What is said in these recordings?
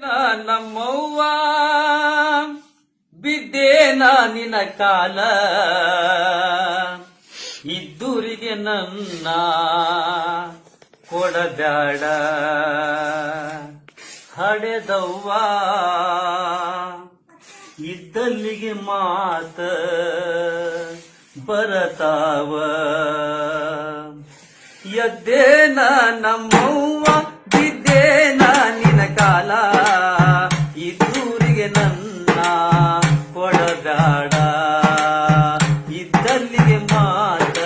ನಮ್ಮವ್ವ ಬಿದ್ದೇನ ನಿನ ಕಾಲ ಇದ್ದೂರಿಗೆ ನನ್ನ ಕೊಡಬ್ಯಾಡ ಹಡೆದವ್ವ ಇದ್ದಲ್ಲಿಗೆ ಮಾತ ಬರತಾವ ಎದ್ದೇನ ನಮ್ಮವ್ವ ಬಿದ್ದೇನ ನಿನ ಕಾಲ ಇದ್ದೂರಿಗೆ ನನ್ನ ಕೊಡಬ್ಯಾಡ ಇದ್ದಲ್ಲಿಗೆ ಮಾತ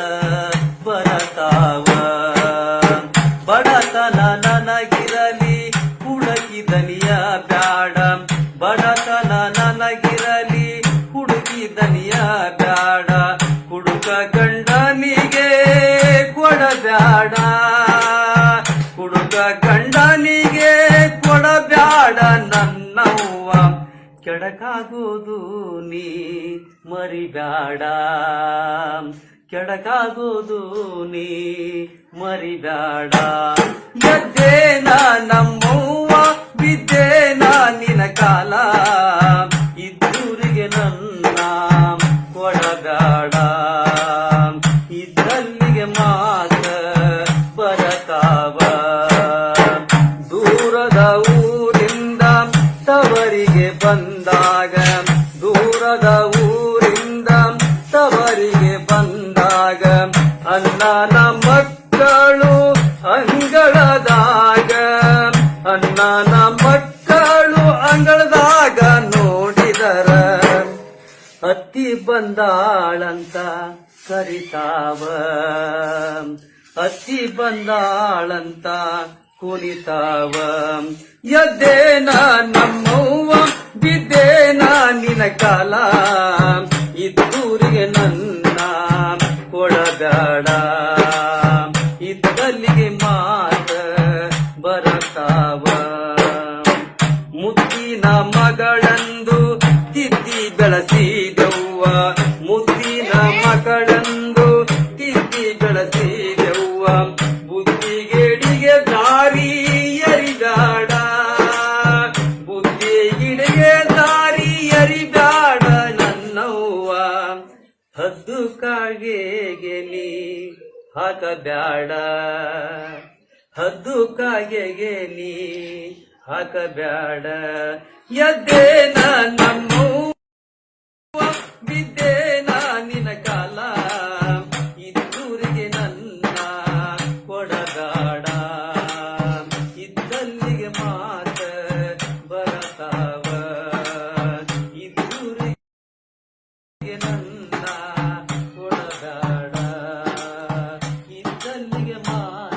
ಬರತಾವ ಬಡತನ ನನಗಿರಲಿ ಹುಡುಕಿದನಿಯ ಬ್ಯಾಡ ಬಡತನ ನನಗಿರಲಿ ಹುಡುಕಿದನಿಯ ಬ್ಯಾಡ ಹುಡುಕ ಗಂಡನಿಗೆ ಕೊಡಬ್ಯಾಡ ಹುಡುಗ ಗಂಡನಿಗೆ ಕೊಡಬ್ಯಾಡ ನನ್ನವ್ವ ಕೆಡಕಾಗೋದು ನೀ ಮರಿಬ್ಯಾಡ ಕೆಡಕಾಗೋದು ನೀ ಮರಿಬ್ಯಾಡ ಎದ್ದೇನ ನಮ್ಮವ್ವ ಬಿದ್ದೇನ ನಿನ ಕಾಲ ಇದ್ದೂರಿಗೆ ನನ್ನ ಕೊಡಬ್ಯಾಡ ಇದ್ದಲ್ಲಿಗೆ ಮಾತ ಬರತಾವ ದೂರದ ಊರಿಂದ ತವರಿಗೆ ಬಂದಾಗ ದೂರದ ಊರಿಂದ ತವರಿಗೆ ಬಂದಾಗ ಅಣ್ಣನ ಮಕ್ಕಳು ಅಂಗಳದಾಗ ಅಣ್ಣನ ಮಕ್ಕಳು ಅಂಗಳದಾಗ ನೋಡಿದರ ಅತ್ತಿ ಬಂದಾಳಂತ ಕರಿತಾವ ಅತ್ತಿ ಬಂದಾಳಂತ ಕುಣಿತಾವ ಎದ್ದೇನ ನಮ್ಮವ್ವ ಬಿದ್ದೇನ ನಿನ ಕಾಲ ಇದ್ದೂರಿಗೆ ನನ್ನ ಕೊಡಬ್ಯಾಡ ಇದ್ದಲ್ಲಿಗೆ ಮಾತ ಬರತಾವ ಮುದ್ದಿನ ಮಗಳಂದು ತಿದ್ದಿ ಬೆಳೆಸಿದವ್ವ ಮುದ್ದಿನ ಮಗಳಂದು ತಿದ್ದಿ ಬೆಳೆಸಿದವ್ವ ಬುದ್ಧಿಗೇಡಿಗೆ ದಾರಿ ಎರಿಬ್ಯಾಡ ಬುದ್ಧಿಗಿಡಿಗೆ ದಾರಿ ಎರಿಬ್ಯಾಡ ನನ್ನವ್ವ ಹದ್ದು ಕಾಗೆಗೆ ನೀ ಹಾಕಬ್ಯಾಡ ಹದ್ದು ಕಾಗೆಗೆ ನೀ ಹಾಕಬ್ಯಾಡ ಎದ್ದೇನ ನಮ್ಮವ್ವ ಬಿದ್ದೇನ ನಿನ ಕಾಲ ಇದ್ದೂರಿಗೆ ನನ್ನ ಕೊಡಬ್ಯಾಡ ಇದ್ದಲ್ಲಿಗೆ ಮಾತ ಬರತಾವ ಇದ್ದೂರಿಗೆ ನನ್ನ ಕೊಡಬ್ಯಾಡ ಇದ್ದಲ್ಲಿಗೆ ಮಾತ